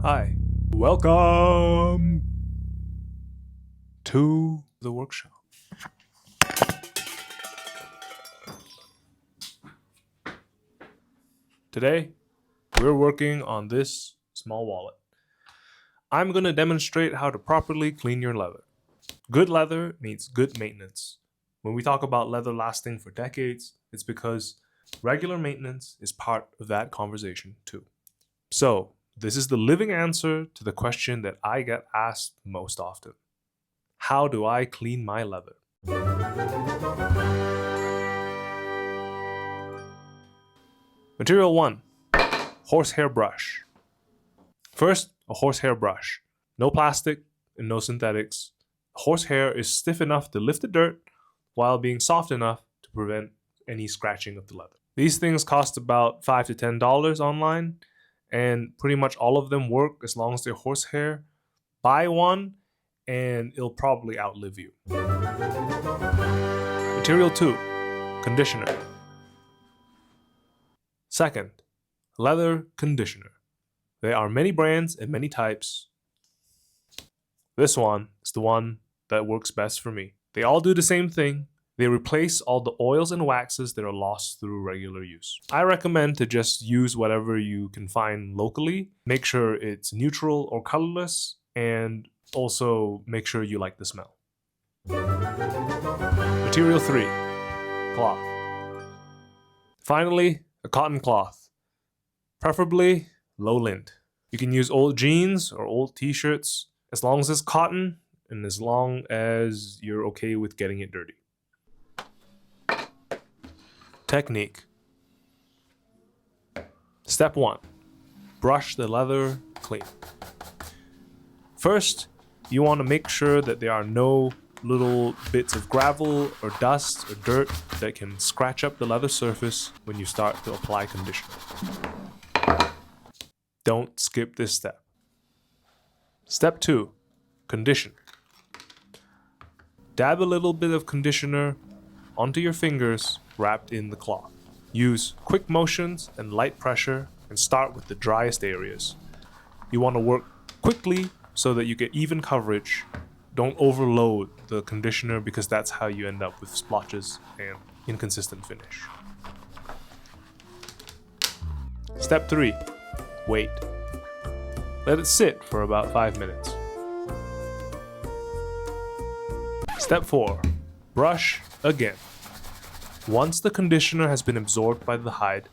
Hi, welcome to the workshop. Today, we're working on this small wallet. I'm going to demonstrate how to properly clean your leather. Good leather means good maintenance. When we talk about leather lasting for decades, it's because regular maintenance is part of that conversation too. So, this is the living answer to the question that I get asked most often. How do I clean my leather? Material 1. Horsehair brush. First, a horsehair brush. No plastic and no synthetics. Horsehair is stiff enough to lift the dirt while being soft enough to prevent any scratching of the leather. These things cost about $5 to $10 online, and pretty much all of them work as long as they're horsehair. Buy one and it'll probably outlive you. Material 2. Conditioner. Second, leather conditioner. There are many brands and many types. This one is the one that works best for me. They all do the same thing. They replace all the oils and waxes that are lost through regular use. I recommend to just use whatever you can find locally. Make sure it's neutral or colorless, and also make sure you like the smell. Material 3. Cloth. Finally, a cotton cloth. Preferably low lint. You can use old jeans or old t-shirts as long as it's cotton and as long as you're okay with getting it dirty. Technique. Step 1. Brush the leather clean. First, you want to make sure that there are no little bits of gravel or dust or dirt that can scratch up the leather surface when you start to apply conditioner. Don't skip this step. Step 2. Condition. Dab a little bit of conditioner onto your fingers wrapped in the cloth. Use quick motions and light pressure and start with the driest areas. You want to work quickly so that you get even coverage. Don't overload the conditioner because that's how you end up with splotches and inconsistent finish. Step 3. Wait. Let it sit for about 5 minutes. Step 4. Brush again. Once the conditioner has been absorbed by the hide,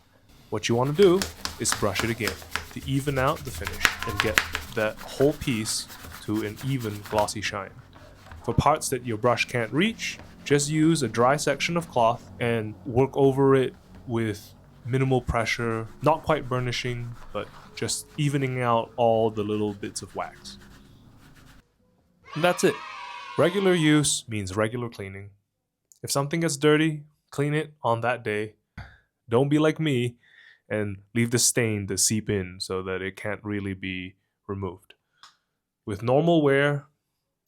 what you want to do is brush it again to even out the finish and get that whole piece to an even glossy shine. For parts that your brush can't reach, just use a dry section of cloth and work over it with minimal pressure, not quite burnishing, but just evening out all the little bits of wax. And that's it. Regular use means regular cleaning. If something gets dirty, clean it on that day. Don't be like me and leave the stain to seep in so that it can't really be removed. With normal wear,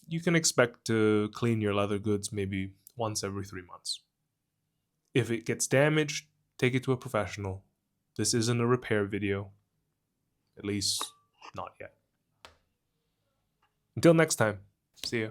you can expect to clean your leather goods maybe once every 3 months. If it gets damaged, take it to a professional. This isn't a repair video. At least, not yet. Until next time, see ya.